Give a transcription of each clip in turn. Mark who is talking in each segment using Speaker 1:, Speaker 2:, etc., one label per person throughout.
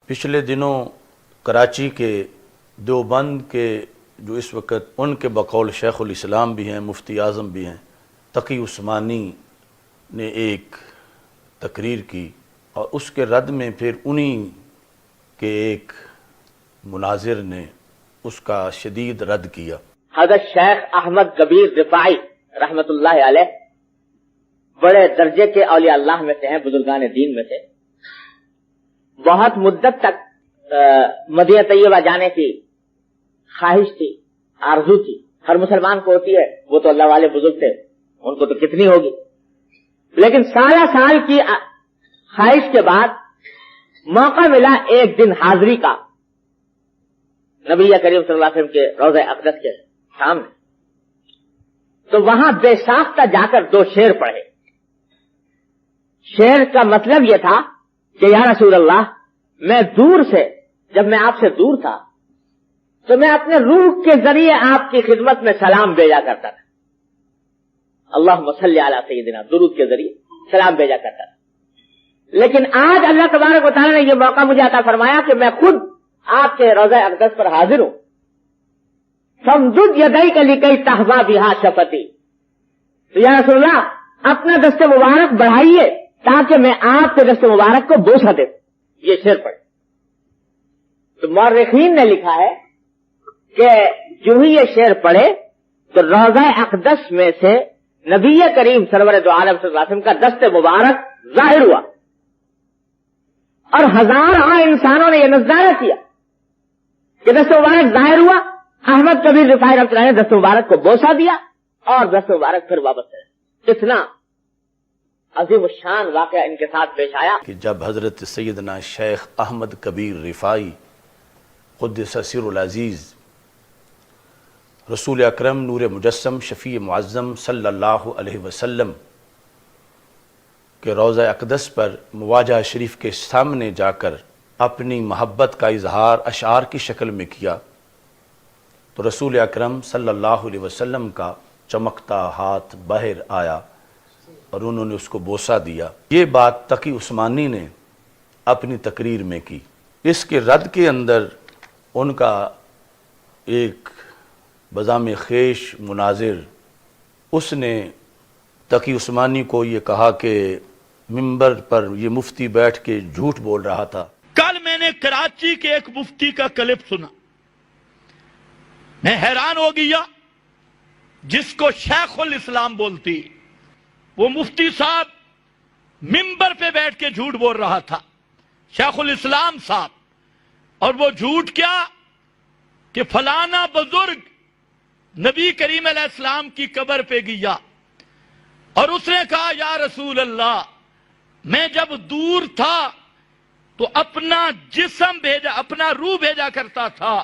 Speaker 1: پچھلے دنوں کراچی کے دیوبند کے جو اس وقت ان کے بقول شیخ الاسلام بھی ہیں، مفتی اعظم بھی ہیں، تقی عثمانی نے ایک تقریر کی اور اس کے رد میں پھر انہی کے ایک مناظر نے اس کا شدید رد کیا۔
Speaker 2: حضرت شیخ احمد کبیر رفاعی رحمت اللہ علیہ بڑے درجے کے اولیاء اللہ میں سے ہیں، بزرگان دین میں سے۔ بہت مدت تک مدینہ طیبہ جانے کی خواہش تھی، آرزو تھی، ہر مسلمان کو ہوتی ہے، وہ تو اللہ والے بزرگ تھے، ان کو تو کتنی ہوگی، لیکن سال کی خواہش کے بعد موقع ملا ایک دن حاضری کا نبی کریم صلی اللہ علیہ وسلم کے روضہ اقدس کے سامنے، تو وہاں بے ساختہ جا کر 2 شعر پڑھے۔ شعر کا مطلب یہ تھا کہ یا رسول اللہ، میں دور سے، جب میں آپ سے دور تھا تو میں اپنے روح کے ذریعے آپ کی خدمت میں سلام بھیجا کرتا تھا، اللہم صلی علی سیدنا، درود کے ذریعے سلام بھیجا کرتا تھا، لیکن آج اللہ تبارک و تعالی نے یہ موقع مجھے عطا فرمایا کہ میں خود آپ کے روضہ اقدس پر حاضر ہوں۔ فامدد یدیک لکی تحظی بہا شفتی، تو یا رسول اللہ اپنا دست مبارک بڑھائیے تاکہ میں آپ کے دست مبارک کو بوسہ دے۔ یہ شعر پڑھ تو مورخین نے لکھا ہے کہ جو ہی یہ شعر پڑھے تو روضہ اقدس میں سے نبی کریم سرور دو عالم صلی اللہ علیہ وسلم کا دست مبارک ظاہر ہوا، اور ہزاروں انسانوں نے یہ نظارہ کیا کہ دست مبارک ظاہر ہوا۔ احمد کبیر رفاعی رحمۃ اللہ نے دست مبارک کو بوسہ دیا اور دست مبارک پھر واپس رہا۔ اتنا عظیم الشان واقعہ ان کے ساتھ پیش آیا
Speaker 1: کہ جب حضرت سیدنا شیخ احمد کبیر رفاعی قدس سر العزیز رسول اکرم نور مجسم شفیع معظم صلی اللہ علیہ وسلم کے روضہ اقدس پر مواجہ شریف کے سامنے جا کر اپنی محبت کا اظہار اشعار کی شکل میں کیا تو رسول اکرم صلی اللہ علیہ وسلم کا چمکتا ہاتھ باہر آیا اور انہوں نے اس کو بوسہ دیا۔ یہ بات تقی عثمانی نے اپنی تقریر میں کی۔ اس کے رد کے اندر ان کا ایک بزام خیش مناظر، اس نے تقی عثمانی کو یہ کہا کہ منبر پر یہ مفتی بیٹھ کے جھوٹ بول رہا تھا۔
Speaker 3: کل میں نے کراچی کے ایک مفتی کا کلپ سنا، میں حیران ہو گیا، جس کو شیخ الاسلام بولتی، وہ مفتی صاحب منبر پہ بیٹھ کے جھوٹ بول رہا تھا، شیخ الاسلام صاحب، اور وہ جھوٹ کیا کہ فلانا بزرگ نبی کریم علیہ السلام کی قبر پہ گیا اور اس نے کہا یا رسول اللہ، میں جب دور تھا تو اپنا جسم بھیجا، اپنا روح بھیجا کرتا تھا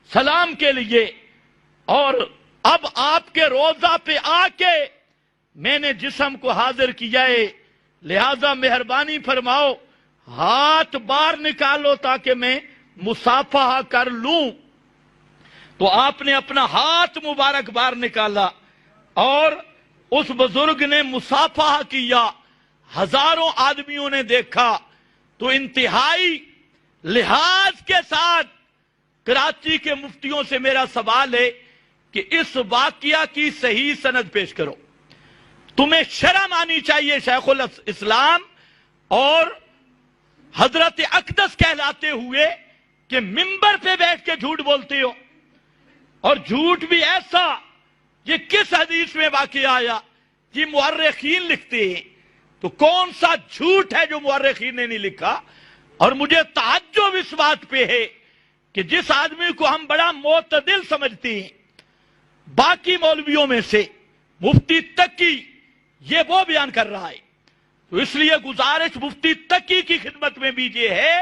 Speaker 3: سلام کے لیے، اور اب آپ کے روضہ پہ آ کے میں نے جسم کو حاضر کیا ہے، لہذا مہربانی فرماؤ ہاتھ باہر نکالو تاکہ میں مصافحہ کر لوں۔ تو آپ نے اپنا ہاتھ مبارک باہر نکالا اور اس بزرگ نے مصافحہ کیا، ہزاروں آدمیوں نے دیکھا، تو انتہائی لحاظ کے ساتھ کراچی کے مفتیوں سے میرا سوال ہے کہ اس واقعہ کی صحیح سند پیش کرو۔ تمہیں شرم آنی چاہیے شیخ الاسلام اور حضرت اقدس کہلاتے ہوئے کہ منبر پہ بیٹھ کے جھوٹ بولتے ہو، اور جھوٹ بھی ایسا، یہ کس حدیث میں واقع آیا؟ یہ مورخین لکھتے ہیں، تو کون سا جھوٹ ہے جو مورخین نے نہیں لکھا؟ اور مجھے تعجب اس بات پہ ہے کہ جس آدمی کو ہم بڑا معتدل سمجھتے ہیں باقی مولویوں میں سے، مفتی تقی، یہ وہ بیان کر رہا ہے، تو اس لیے گزارش مفتی تقی کی خدمت میں بھی یہ ہے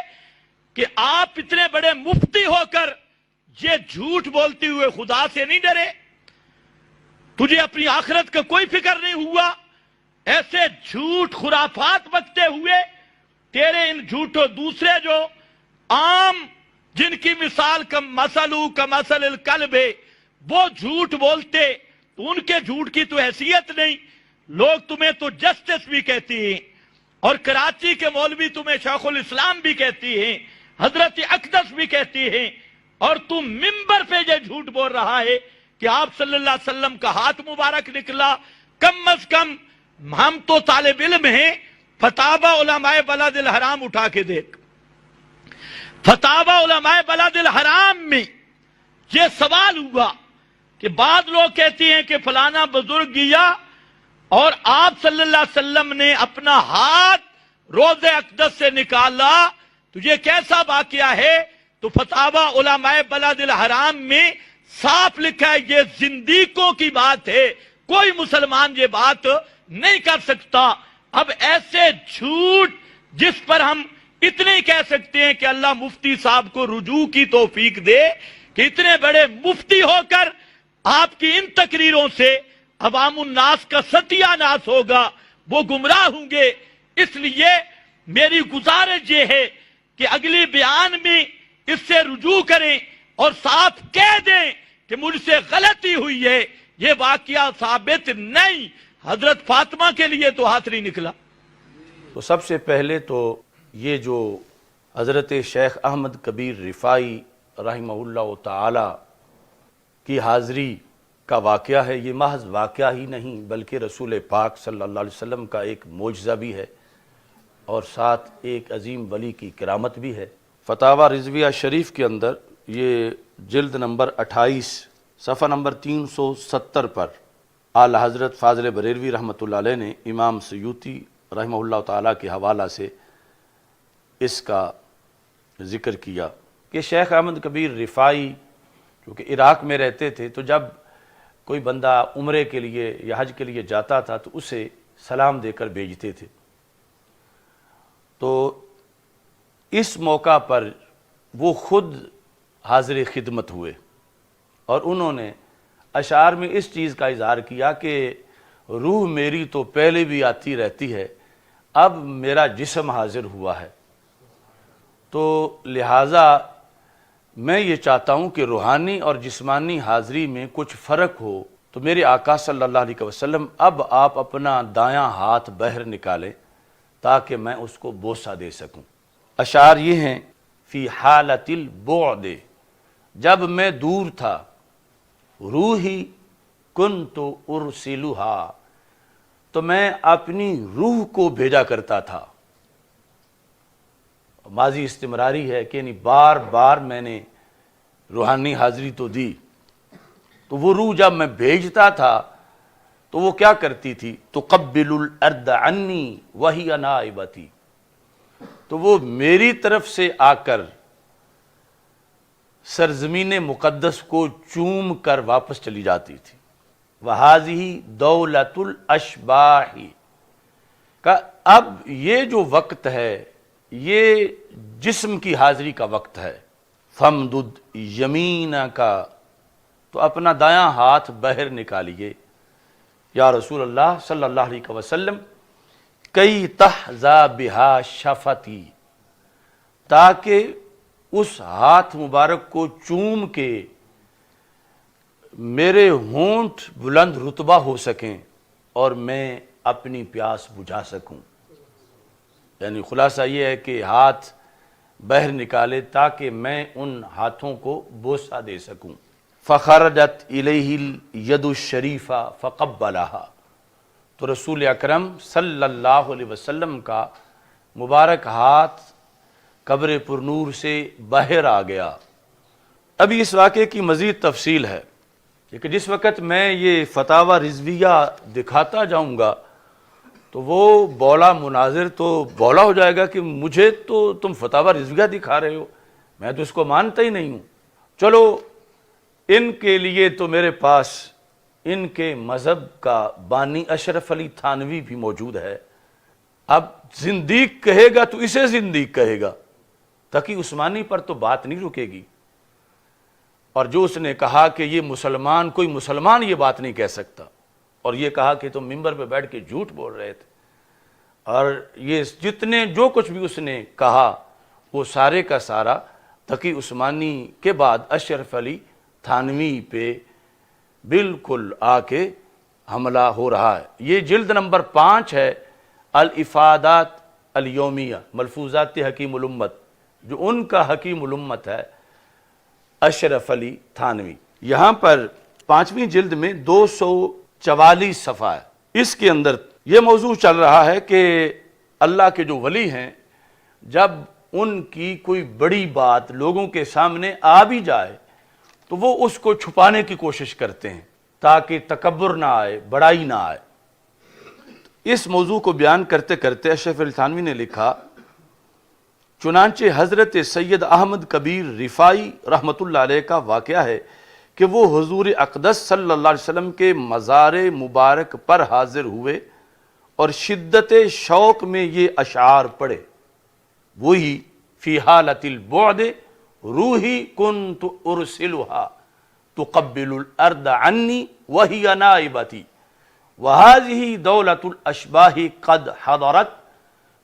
Speaker 3: کہ آپ اتنے بڑے مفتی ہو کر یہ جھوٹ بولتے ہوئے خدا سے نہیں ڈرے؟ تجھے اپنی آخرت کا کوئی فکر نہیں ہوا؟ ایسے جھوٹ خرافات بکتے ہوئے تیرے ان جھوٹوں دوسرے جو عام، جن کی مثال مثلو کمثل الکلب ہے، وہ جھوٹ بولتے، تو ان کے جھوٹ کی تو حیثیت نہیں، لوگ تمہیں تو جسٹس بھی کہتی ہیں، اور کراچی کے مولوی تمہیں شیخ الاسلام بھی کہتی ہیں، حضرت اقدس بھی کہتی ہیں اور تم ممبر پہ یہ جھوٹ بول رہا ہے کہ آپ صلی اللہ علیہ وسلم کا ہاتھ مبارک نکلا. کم از کم ہم تو طالب علم ہیں، فتاوی علماء بلد الحرام اٹھا کے دیکھ. فتاوی علماء بلد الحرام میں یہ سوال ہوا کہ بعض لوگ کہتے ہیں کہ فلانا بزرگ گیا اور آپ صلی اللہ علیہ وسلم نے اپنا ہاتھ روضہ اقدس سے نکالا، تو یہ کیسا واقعہ ہے؟ تو فتاوی علماء بلد الحرام میں صاف لکھا ہے یہ زندیقوں کی بات ہے، کوئی مسلمان یہ بات نہیں کر سکتا. اب ایسے جھوٹ جس پر ہم اتنے ہی کہہ سکتے ہیں کہ اللہ مفتی صاحب کو رجوع کی توفیق دے کہ اتنے بڑے مفتی ہو کر آپ کی ان تقریروں سے عوام الناس کا ستیہ ناس ہوگا، وہ گمراہ ہوں گے. اس لیے میری گزارش یہ ہے کہ اگلی بیان میں اس سے رجوع کریں اور صاف کہہ دیں کہ مجھ سے غلطی ہوئی ہے، یہ واقعہ ثابت نہیں. حضرت فاطمہ کے لیے تو ہاتھ نہیں نکلا.
Speaker 1: تو سب سے پہلے تو یہ جو حضرت شیخ احمد کبیر رفاعی رحمہ اللہ تعالی کی حاضری کا واقعہ ہے، یہ محض واقعہ ہی نہیں بلکہ رسول پاک صلی اللہ علیہ وسلم کا ایک معجزہ بھی ہے اور ساتھ ایک عظیم ولی کی کرامت بھی ہے. فتاوی رضویہ شریف کے اندر یہ جلد نمبر 28 صفحہ نمبر 370 پر اعلی حضرت فاضل بریلوی رحمۃ اللہ علیہ نے امام سیوطی رحمہ اللہ تعالیٰ کے حوالہ سے اس کا ذکر کیا کہ شیخ احمد کبیر رفاعی کیونکہ عراق میں رہتے تھے، تو جب کوئی بندہ عمرے کے لیے یا حج کے لیے جاتا تھا تو اسے سلام دے کر بھیجتے تھے. تو اس موقع پر وہ خود حاضر خدمت ہوئے اور انہوں نے اشعار میں اس چیز کا اظہار کیا کہ روح میری تو پہلے بھی آتی رہتی ہے، اب میرا جسم حاضر ہوا ہے، تو لہٰذا میں یہ چاہتا ہوں کہ روحانی اور جسمانی حاضری میں کچھ فرق ہو. تو میرے آقا صلی اللہ علیہ وسلم اب آپ اپنا دایاں ہاتھ باہر نکالیں تاکہ میں اس کو بوسہ دے سکوں. اشعار یہ ہیں فی حالت البعد، جب میں دور تھا روحی کنت ارسلھا، تو میں اپنی روح کو بھیجا کرتا تھا. ماضی استمراری ہے کہ بار بار میں نے روحانی حاضری تو دی، تو وہ روح جب میں بھیجتا تھا تو وہ کیا کرتی تھی؟ تقبل الارض عنی وہی نائبتی، تو وہ میری طرف سے آ کر سرزمین مقدس کو چوم کر واپس چلی جاتی تھی. وَهَذِهِ دَوْلَةُ الْأَشْبَاحِ کا اب یہ جو وقت ہے یہ جسم کی حاضری کا وقت ہے. فَمْدُدْ يَمِينَكَ، تو اپنا دایاں ہاتھ باہر نکالیے یا رسول اللہ صلی اللہ علیہ وسلم، کئی تحظا بہا شفتی، تاکہ اس ہاتھ مبارک کو چوم کے میرے ہونٹ بلند رتبہ ہو سکیں اور میں اپنی پیاس بجھا سکوں. یعنی خلاصہ یہ ہے کہ ہاتھ باہر نکالے تاکہ میں ان ہاتھوں کو بوسہ دے سکوں. فخرجت الیہ الید الشریفہ فقبلہا، تو رسول اکرم صلی اللہ علیہ وسلم کا مبارک ہاتھ قبر پر نور سے باہر آ گیا. ابھی اس واقعے کی مزید تفصیل ہے کہ جس وقت میں یہ فتاوی رضویہ دکھاتا جاؤں گا تو وہ بولا مناظر تو بولا ہو جائے گا کہ مجھے تو تم فتاوی رضویہ دکھا رہے ہو، میں تو اس کو مانتا ہی نہیں ہوں. چلو ان کے لیے تو میرے پاس ان کے مذہب کا بانی اشرف علی تھانوی بھی موجود ہے. اب زندیق کہے گا تو اسے زندیق کہے گا، تقی عثمانی پر تو بات نہیں رکے گی. اور جو اس نے کہا کہ یہ مسلمان، کوئی مسلمان یہ بات نہیں کہہ سکتا، اور یہ کہا کہ تم ممبر پہ بیٹھ کے جھوٹ بول رہے تھے، اور یہ جتنے جو کچھ بھی اس نے کہا وہ سارے کا سارا تقی عثمانی کے بعد اشرف علی تھانوی پہ بالکل آ کے حملہ ہو رہا ہے. یہ جلد نمبر 5 ہے، الافادات الیومیہ، ملفوظات حکیم الامت، جو ان کا حکیم الامت ہے اشرف علی تھانوی. یہاں پر 5ویں جلد میں 244 صفحہ ہے. اس کے اندر یہ موضوع چل رہا ہے کہ اللہ کے جو ولی ہیں جب ان کی کوئی بڑی بات لوگوں کے سامنے آ بھی جائے تو وہ اس کو چھپانے کی کوشش کرتے ہیں تاکہ تکبر نہ آئے، بڑائی نہ آئے. اس موضوع کو بیان کرتے کرتے اشرف علی تھانوی نے لکھا چنانچہ حضرت سید احمد کبیر رفاعی رحمۃ اللہ علیہ کا واقعہ ہے کہ وہ حضور اقدس صلی اللہ علیہ وسلم کے مزار مبارک پر حاضر ہوئے اور شدت شوق میں یہ اشعار پڑھے. وہی فی حالت البعد روحی کنت ارسلها تقبل الارض عنی وہی نائبتی وہذہ دولت الاشباہ قد حضرت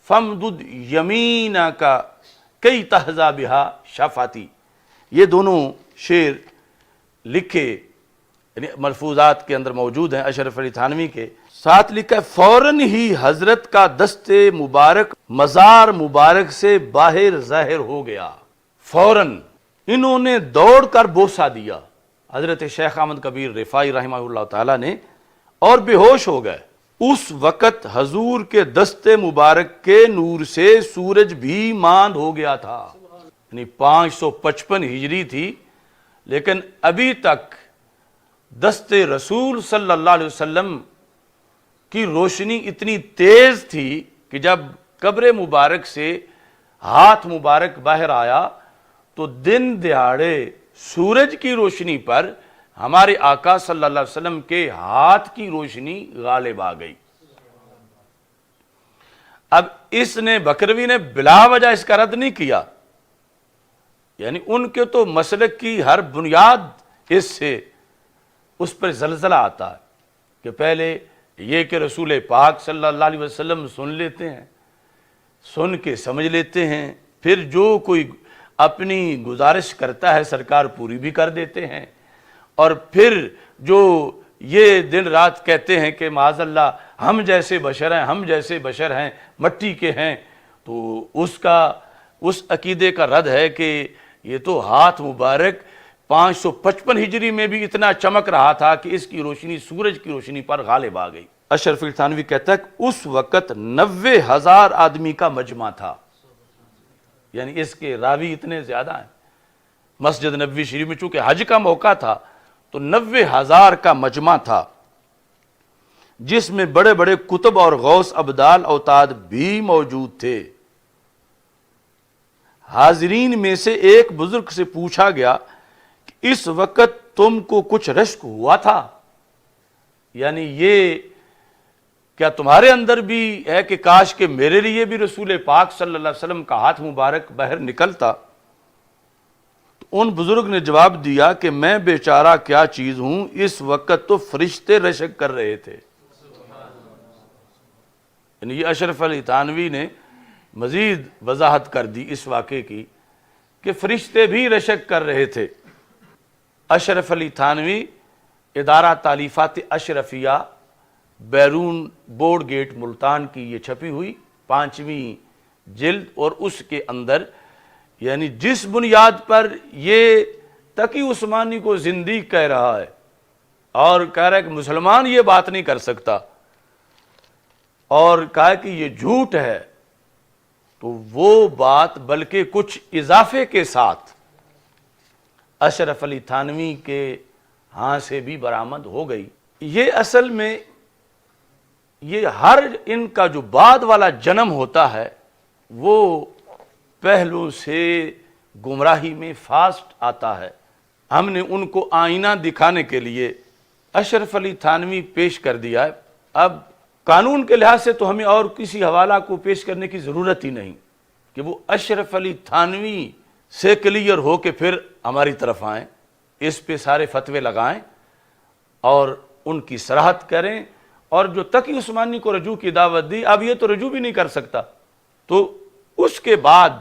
Speaker 1: فامدد یمینک کی تہزا بہا شفاتی. یہ دونوں شعر لکھے یعنی ملفوظات کے اندر موجود ہیں اشرف علی تھانوی کے. ساتھ لکھا ہے فوراً ہی حضرت کا دست مبارک مزار مبارک سے باہر ظاہر ہو گیا. فوراً انہوں نے دوڑ کر بوسہ دیا حضرت شیخ احمد کبیر رفاعی رحمہ اللہ تعالیٰ نے اور بے ہوش ہو گئے. اس وقت حضور کے دست مبارک کے نور سے سورج بھی ماند ہو گیا تھا. یعنی 555 ہجری تھی لیکن ابھی تک دست رسول صلی اللہ علیہ وسلم کی روشنی اتنی تیز تھی کہ جب قبر مبارک سے ہاتھ مبارک باہر آیا تو دن دہاڑے سورج کی روشنی پر ہمارے آقا صلی اللہ علیہ وسلم کے ہاتھ کی روشنی غالب آ گئی. اب اس نے بکروی نے بلا وجہ اس کا رد نہیں کیا، یعنی ان کے تو مسلک کی ہر بنیاد اس پر زلزلہ آتا ہے کہ پہلے یہ کہ رسول پاک صلی اللہ علیہ وسلم سن لیتے ہیں، سن کے سمجھ لیتے ہیں، پھر جو کوئی اپنی گزارش کرتا ہے سرکار پوری بھی کر دیتے ہیں، اور پھر جو یہ دن رات کہتے ہیں کہ معاذ اللہ ہم جیسے بشر ہیں، ہم جیسے بشر ہیں، مٹی کے ہیں، تو اس عقیدے کا رد ہے کہ یہ تو ہاتھ مبارک 555 ہجری میں بھی اتنا چمک رہا تھا کہ اس کی روشنی سورج کی روشنی پر غالب آ گئی. اشرف علی تھانوی کہتا ہے کہ اس وقت 90,000 آدمی کا مجمع تھا، یعنی اس کے راوی اتنے زیادہ ہیں. مسجد نبوی شریف میں چونکہ حج کا موقع تھا تو 90,000 کا مجمع تھا جس میں بڑے بڑے کتب اور غوث ابدال اوتاد بھی موجود تھے. حاضرین میں سے ایک بزرگ سے پوچھا گیا کہ اس وقت تم کو کچھ رشک ہوا تھا، یعنی یہ کیا تمہارے اندر بھی ہے کہ کاش کہ میرے لیے بھی رسول پاک صلی اللہ علیہ وسلم کا ہاتھ مبارک باہر نکلتا؟ تو ان بزرگ نے جواب دیا کہ میں بیچارہ کیا چیز ہوں، اس وقت تو فرشتے رشک کر رہے تھے. یعنی یہ اشرف علی تھانوی نے مزید وضاحت کر دی اس واقعے کی کہ فرشتے بھی رشک کر رہے تھے. اشرف علی تھانوی ادارہ تالیفات اشرفیہ بیرون بورڈ گیٹ ملتان کی یہ چھپی ہوئی 5ویں جلد، اور اس کے اندر یعنی جس بنیاد پر یہ تقی عثمانی کو زندیق کہہ رہا ہے اور کہہ رہا ہے کہ مسلمان یہ بات نہیں کر سکتا اور کہا کہ یہ جھوٹ ہے، تو وہ بات بلکہ کچھ اضافے کے ساتھ اشرف علی تھانوی کے ہاں سے بھی برآمد ہو گئی. یہ اصل میں یہ ہر ان کا جو بعد والا جنم ہوتا ہے وہ پہلو سے گمراہی میں فاسٹ آتا ہے. ہم نے ان کو آئینہ دکھانے کے لیے اشرف علی تھانوی پیش کر دیا ہے. اب قانون کے لحاظ سے تو ہمیں اور کسی حوالہ کو پیش کرنے کی ضرورت ہی نہیں کہ وہ اشرف علی تھانوی سے کلیئر ہو کے پھر ہماری طرف آئیں، اس پہ سارے فتوے لگائیں اور ان کی صراحت کریں. اور جو تقی عثمانی کو رجوع کی دعوت دی، اب یہ تو رجوع بھی نہیں کر سکتا، تو اس کے بعد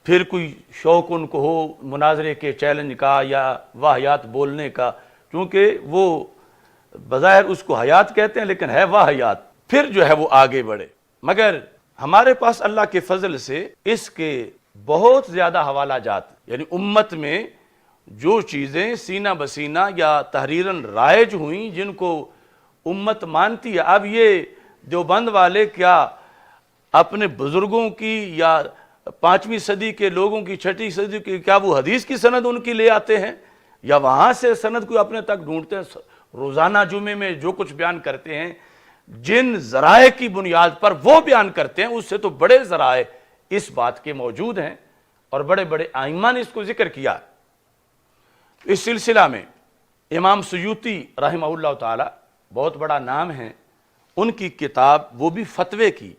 Speaker 1: پھر کوئی شوق ان کو ہو مناظرے کے چیلنج کا یا واہیات بولنے کا، کیونکہ وہ بظاہر اس کو حیات کہتے ہیں لیکن ہے واہیات، پھر جو ہے وہ آگے بڑھے. مگر ہمارے پاس اللہ کے فضل سے اس کے بہت زیادہ حوالہ جات، یعنی امت میں جو چیزیں سینہ بسینہ یا تحریراً رائج ہوئیں جن کو امت مانتی ہے، اب یہ دیوبند والے کیا اپنے بزرگوں کی یا 5ویں صدی کے لوگوں کی 6ٹھی صدی کی کیا وہ حدیث کی سند ان کی لے آتے ہیں یا وہاں سے سند کو اپنے تک ڈھونڈتے ہیں؟ روزانہ جمعے میں جو کچھ بیان کرتے ہیں جن ذرائع کی بنیاد پر وہ بیان کرتے ہیں اس سے تو بڑے ذرائع اس بات کے موجود ہیں اور بڑے بڑے ائمہ نے اس کو ذکر کیا۔ اس سلسلہ میں امام سیوطی رحمہ اللہ تعالی بہت بڑا نام ہے، ان کی کتاب وہ بھی فتوے کی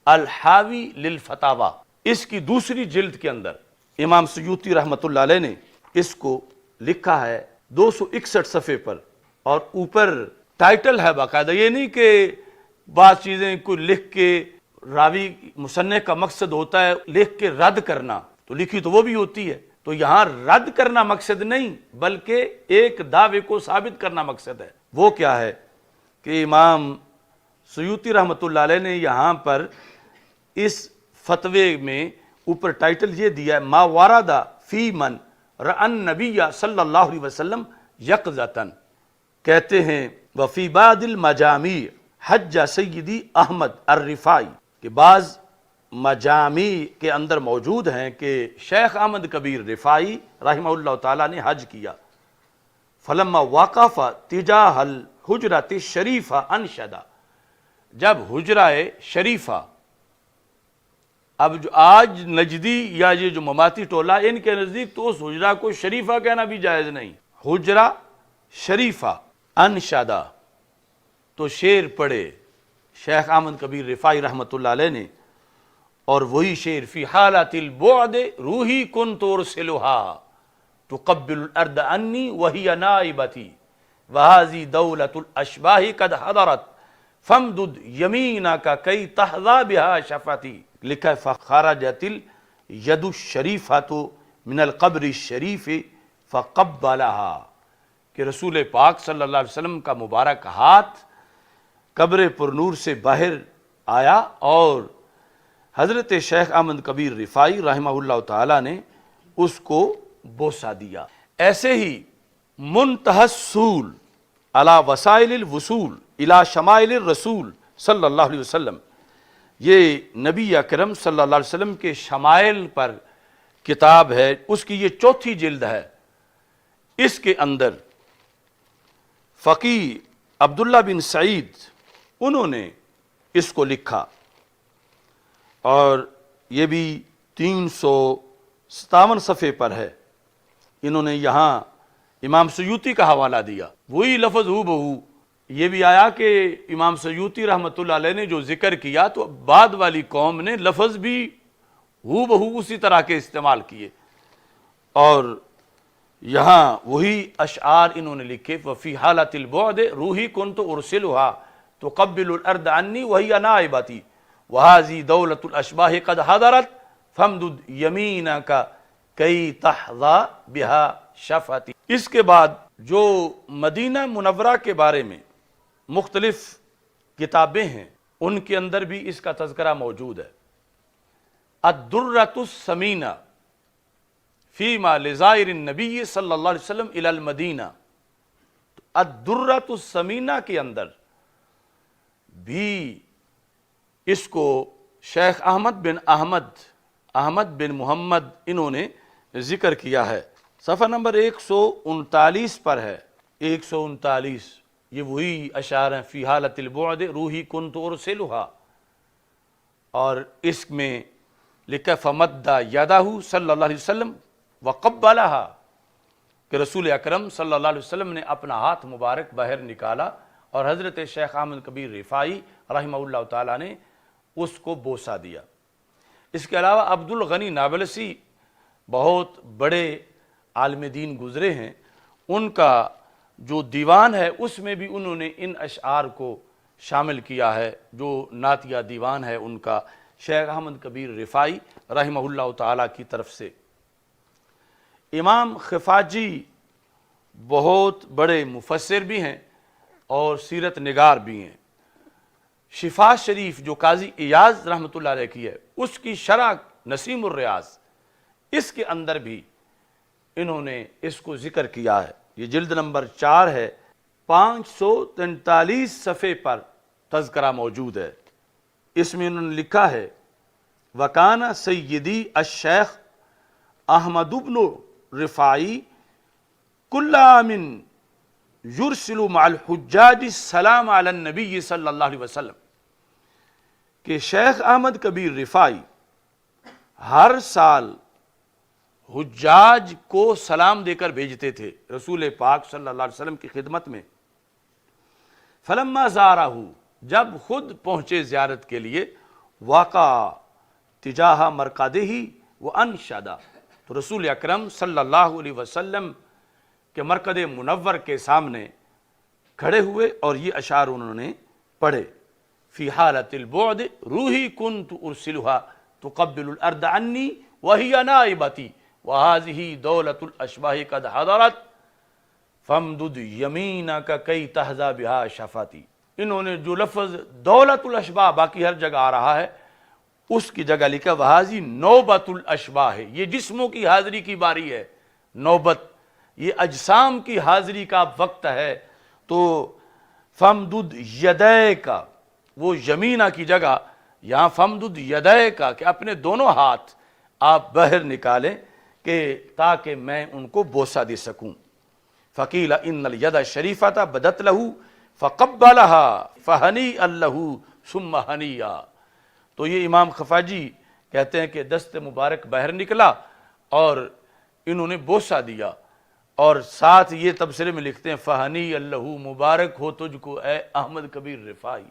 Speaker 1: الحاوی للفتاوی، اس کی دوسری جلد کے اندر امام سیوطی رحمۃ اللہ علیہ نے اس کو لکھا ہے 261 صفحے پر، اور اوپر ٹائٹل ہے باقاعدہ، یہ نہیں کہ بعض چیزیں کوئی لکھ کے راوی مصنف کا مقصد ہوتا ہے لکھ کے رد کرنا، تو لکھی تو وہ بھی ہوتی ہے، تو یہاں رد کرنا مقصد نہیں بلکہ ایک دعوے کو ثابت کرنا مقصد ہے۔ وہ کیا ہے کہ امام سیوطی رحمۃ اللہ علیہ نے یہاں پر اس فتوے میں اوپر ٹائٹل یہ دیا ہے ما ورد فی من رأى النبی صلی اللہ علیہ وسلم یقظۃً، کہتے ہیں وفی بعض المجامع حج سیدی احمد الرفاعی، کہ بعض مجامع کے اندر موجود ہیں کہ شیخ احمد کبیر رفاعی رحمہ اللہ تعالیٰ نے حج کیا، فلما وقف تجاہ الحجرۃ الشریفہ انشدہ، جب حجرہ شریفہ، اب جو آج نجدی یا یہ جو مماتی ٹولہ ان کے نزدیک تو اس حجرہ کو شریفہ کہنا بھی جائز نہیں، حجرہ شریفہ انشدہ، تو شعر پڑھے شیخ احمد کبیر رفاعی رحمۃ اللہ علیہ نے، اور وہی شعر فی حالت البعد روحی کنت ارسلها تقبل الارض انی وہی نائبتی وہذی دولت الاشباح قد حضرت فامدد یمینک کی تحظی بها شفتی، لکھا ہے فخرجت الید الشریفۃ من القبر الشریف فقبلها، کہ رسول پاک صلی اللہ علیہ وسلم کا مبارک ہاتھ قبر پرنور سے باہر آیا اور حضرت شیخ احمد کبیر رفاعی رحمہ اللہ تعالیٰ نے اس کو بوسہ دیا۔ ایسے ہی منتہی الصول علی وسائل الوصول الی شمائل الرسول صلی اللہ علیہ وسلم، یہ نبی اکرم صلی اللہ علیہ وسلم کے شمائل پر کتاب ہے، اس کی یہ 4تھی جلد ہے۔ اس کے اندر فقیہ عبداللہ بن سعید انہوں نے اس کو لکھا، اور یہ بھی 357 صفحے پر ہے۔ انہوں نے یہاں امام سیوطی کا حوالہ دیا، وہی لفظ ہو بہو، یہ بھی آیا کہ امام سیوطی رحمۃ اللہ علیہ نے جو ذکر کیا تو بعد والی قوم نے لفظ بھی ہو بہو اسی طرح کے استعمال کیے، اور یہاں وہی اشعار انہوں نے لکھے وفی حالت البعد روحی کنت ارسلها تقبل الارض عنی وہی نائبتی وہذی دولت الاشباح قد حضرت فامدد یمینک کی تحظی بها شفتی۔ اس کے بعد جو مدینہ منورہ کے بارے میں مختلف کتابیں ہیں ان کے اندر بھی اس کا تذکرہ موجود ہے۔ الدرۃ الثمینہ فیما لزائر النبی صلی اللہ علیہ وسلم الی المدینہ، الدرۃ الثمینہ کے اندر بھی اس کو شیخ احمد بن محمد انہوں نے ذکر کیا ہے، صفحہ نمبر 139 پر ہے، 139، یہ وہی اشعار ہیں فی حالت البعد روحی کنت ارسلها، اور اس میں لکھا فمد یدہ صلی اللہ علیہ وسلم وقبلها، کہ رسول اکرم صلی اللہ علیہ وسلم نے اپنا ہاتھ مبارک باہر نکالا اور حضرت شیخ احمد کبیر رفاعی رحمہ اللہ تعالیٰ نے اس کو بوسہ دیا۔ اس کے علاوہ عبد الغنی نابلسی بہت بڑے عالم دین گزرے ہیں، ان کا جو دیوان ہے اس میں بھی انہوں نے ان اشعار کو شامل کیا ہے، جو نعتیہ دیوان ہے ان کا شیخ احمد کبیر رفاعی رحمہ اللہ تعالیٰ کی طرف سے۔ امام خفاجی بہت بڑے مفسر بھی ہیں اور سیرت نگار بھی ہیں۔ شفا شریف جو قاضی ایاز رحمۃ اللہ علیہ کی ہے، اس کی شرح نسیم الریاض اس کے اندر بھی انہوں نے اس کو ذکر کیا ہے. یہ جلد نمبر 4 ہے, 543 صفحے پر تذکرہ موجود ہے. اس میں انہوں نے لکھا ہے وَكَانَ سیدی الشیخ احمد بن رفاعی کل عام یرسل مع الحجاج السلام علی النبی صلی اللہ علیہ وسلم, کہ شیخ احمد کبیر رفاعی ہر سال حجاج کو سلام دے کر بھیجتے تھے رسول پاک صلی اللہ علیہ وسلم کی خدمت میں. فلما زارہ, جب خود پہنچے زیارت کے لیے, واقع تجاہ مرقدہ وانشدہ, تو رسول اکرم صلی اللہ علیہ وسلم کے مرقد منور کے سامنے کھڑے ہوئے اور یہ اشعار انہوں نے پڑھے. فی حالت البعد روحی کنت ارسلها تقبل الارض عنی وہی نائبتی وہذہ دولت الاشباہ قد حضرت فامدد یمینک کی تہذا بہا شفاتی. انہوں نے جو لفظ دولت الاشباہ باقی ہر جگہ آ رہا ہے, اس کی جگہ لکھا وہذہ نوبت الاشباہ ہے. یہ جسموں کی حاضری کی باری ہے, نوبت یہ اجسام کی حاضری کا وقت ہے. تو فامدد یدیک, وہ یمینہ کی جگہ یہاں فامدد یدیک, کہ اپنے دونوں ہاتھ آپ باہر نکالیں کہ تاکہ میں ان کو بوسہ دے سکوں. فقیل ان الید الشریفۃ بدت لہ فقبلها فہنیئا لہ ثم ہنیئا. تو یہ امام خفاجی کہتے ہیں کہ دست مبارک باہر نکلا اور انہوں نے بوسہ دیا, اور ساتھ یہ تبصرے میں لکھتے ہیں فہنیئا لہ, مبارک ہو تجھ کو اے احمد کبیر رفاعی,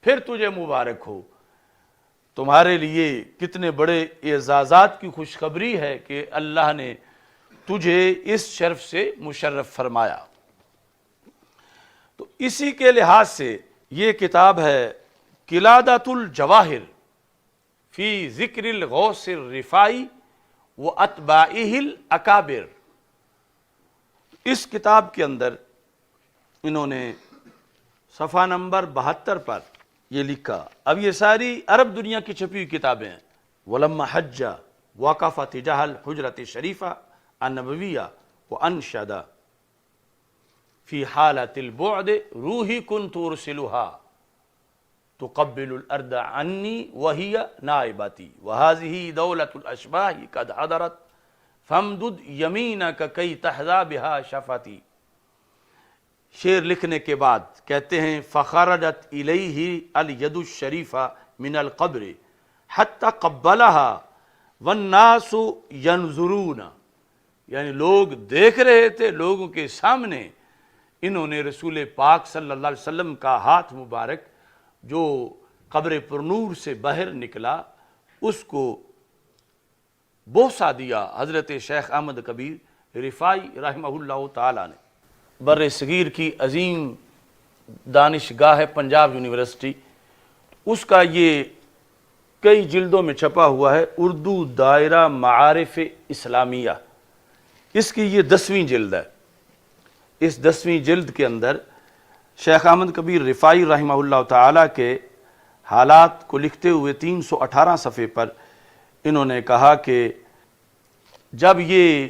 Speaker 1: پھر تجھے مبارک ہو, تمہارے لیے کتنے بڑے اعزازات کی خوشخبری ہے کہ اللہ نے تجھے اس شرف سے مشرف فرمایا. تو اسی کے لحاظ سے یہ کتاب ہے قلادۃ الجواہر فی ذکر الغوث الرفاعی و اتباعہ الاکابر. اس کتاب کے اندر انہوں نے صفحہ نمبر 72 پر یہ لکھا. اب یہ ساری عرب دنیا کی چھپی ہوئی کتابیں ہیں. وَلَمَّا حَجَّ وَقَفَ تِجَاهَ الْحُجْرَةِ الشَّرِيفَةِ النَّبَوِيَّةِ وَأَنشَدَ فِي حَالَةِ الْبُعْدِ رُوحِي كُنْتُ أُرْسِلُهَا تُقَبِّلُ الْأَرْضَ عَنِّي وَهِيَ نَائِبَتِي وَهَذِهِ دَوْلَةُ الْأَشْبَاهِ قَدْ حَضَرَتْ فَامْدُدْ يَمِينَكَ كَيْ تَحْظَىٰ بِهَا شَفَتِي. شعر لکھنے کے بعد کہتے ہیں فخرجت الیہ الید الشریفہ من القبر حتی قبلها والناس ینظرون, یعنی لوگ دیکھ رہے تھے, لوگوں کے سامنے انہوں نے رسول پاک صلی اللہ علیہ وسلم کا ہاتھ مبارک جو قبر پرنور سے باہر نکلا اس کو بوسہ دیا حضرت شیخ احمد کبیر رفاعی رحمہ اللہ تعالیٰ نے. بر صغیر کی عظیم دانشگاہ ہے پنجاب یونیورسٹی, اس کا یہ کئی جلدوں میں چھپا ہوا ہے, اردو دائرہ معارف اسلامیہ. اس کی یہ 10ویں جلد ہے. اس 10ویں جلد کے اندر شیخ احمد کبیر رفاعی رحمہ اللہ تعالیٰ کے حالات کو لکھتے ہوئے 318 صفحے پر انہوں نے کہا کہ جب یہ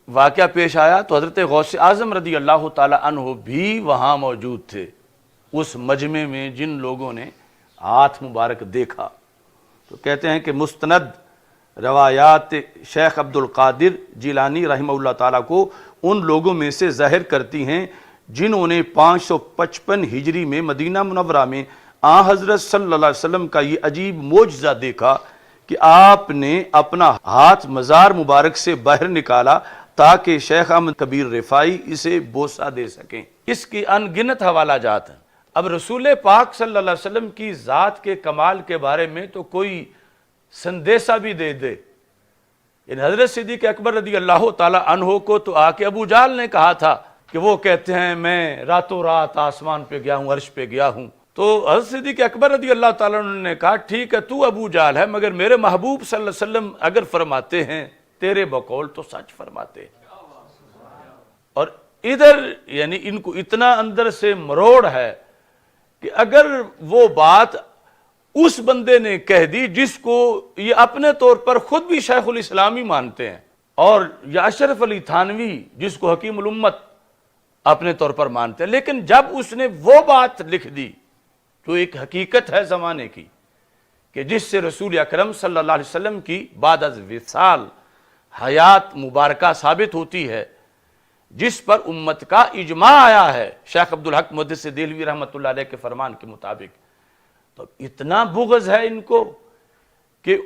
Speaker 1: واقعہ پیش آیا تو حضرت غوث اعظم رضی اللہ تعالیٰ عنہ بھی وہاں موجود تھے, اس مجمع میں جن لوگوں نے ہاتھ مبارک دیکھا. تو کہتے ہیں کہ مستند روایات شیخ عبد القادر جیلانی رحمہ اللہ تعالیٰ کو ان لوگوں میں سے ظاہر کرتی ہیں جنہوں نے 555 ہجری میں مدینہ منورہ میں آن حضرت صلی اللہ علیہ وسلم کا یہ عجیب معجزہ دیکھا کہ آپ نے اپنا ہاتھ مزار مبارک سے باہر نکالا تاکہ شیخ احمد کبیر رفاعی اسے بوسہ دے سکیں. اس کی ان گنت حوالہ جات ہیں. اب رسول پاک صلی اللہ علیہ وسلم کی ذات کے کمال کے بارے میں تو کوئی سندیسہ بھی دے دے. یعنی حضرت صدیق اکبر رضی اللہ تعالی عنہ کو تو آ کے ابو جہل نے کہا تھا کہ وہ کہتے ہیں میں راتوں رات آسمان پہ گیا ہوں, عرش پہ گیا ہوں. تو حضرت صدیق اکبر رضی اللہ تعالیٰ عنہ نے کہا ٹھیک ہے تو ابو جہل ہے, مگر میرے محبوب صلی اللہ علیہ وسلم اگر فرماتے ہیں تیرے بقول تو سچ فرماتے ہیں. اور ادھر یعنی ان کو اتنا اندر سے مروڑ ہے کہ اگر وہ بات اس بندے نے کہہ دی جس کو یہ اپنے طور پر خود بھی شیخ الاسلام ہی مانتے ہیں، اور یا اشرف علی تھانوی جس کو حکیم الامت اپنے طور پر مانتے ہیں، لیکن جب اس نے وہ بات لکھ دی جو ایک حقیقت ہے زمانے کی، کہ جس سے رسول اکرم صلی اللہ علیہ وسلم کی بعد از وصال حیات مبارکہ ثابت ہوتی ہے، جس پر امت کا اجماع آیا ہے شیخ عبدالحق محدث دہلوی رحمۃ اللہ علیہ کے فرمان کے مطابق، تو اتنا بغض ہے ان کو کہ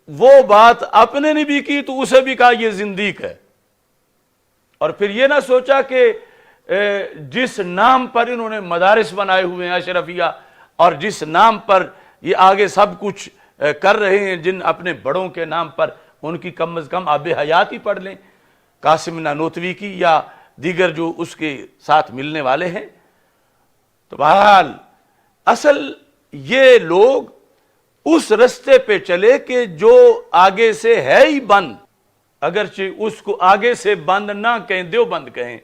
Speaker 1: وہ بات اپنے نے بھی کی تو اسے بھی کہا یہ زندیق ہے، اور پھر یہ نہ سوچا کہ جس نام پر انہوں نے مدارس بنائے ہوئے ہیں اشرفیہ، اور جس نام پر یہ آگے سب کچھ کر رہے ہیں، جن اپنے بڑوں کے نام پر، ان کی کم از کم آب حیات ہی پڑھ لیں، قاسم نانوتوی کی یا دیگر جو اس کے ساتھ ملنے والے ہیں۔ تو بہرحال اصل یہ لوگ اس رستے پہ چلے کہ جو آگے سے ہے ہی بند، اگرچہ اس کو آگے سے بند نہ کہیں، دیوبند کہیں،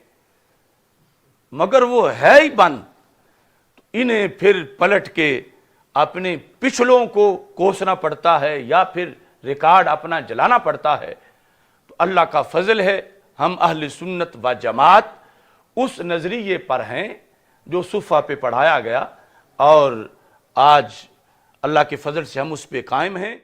Speaker 1: مگر وہ ہے ہی بند، انہیں پھر پلٹ کے اپنے پچھلوں کو کوسنا پڑتا ہے یا پھر ریکارڈ اپنا جلانا پڑتا ہے۔ تو اللہ کا فضل ہے، ہم اہل سنت و جماعت اس نظریے پر ہیں جو صفحہ پہ پڑھایا گیا، اور آج اللہ کے فضل سے ہم اس پہ قائم ہیں۔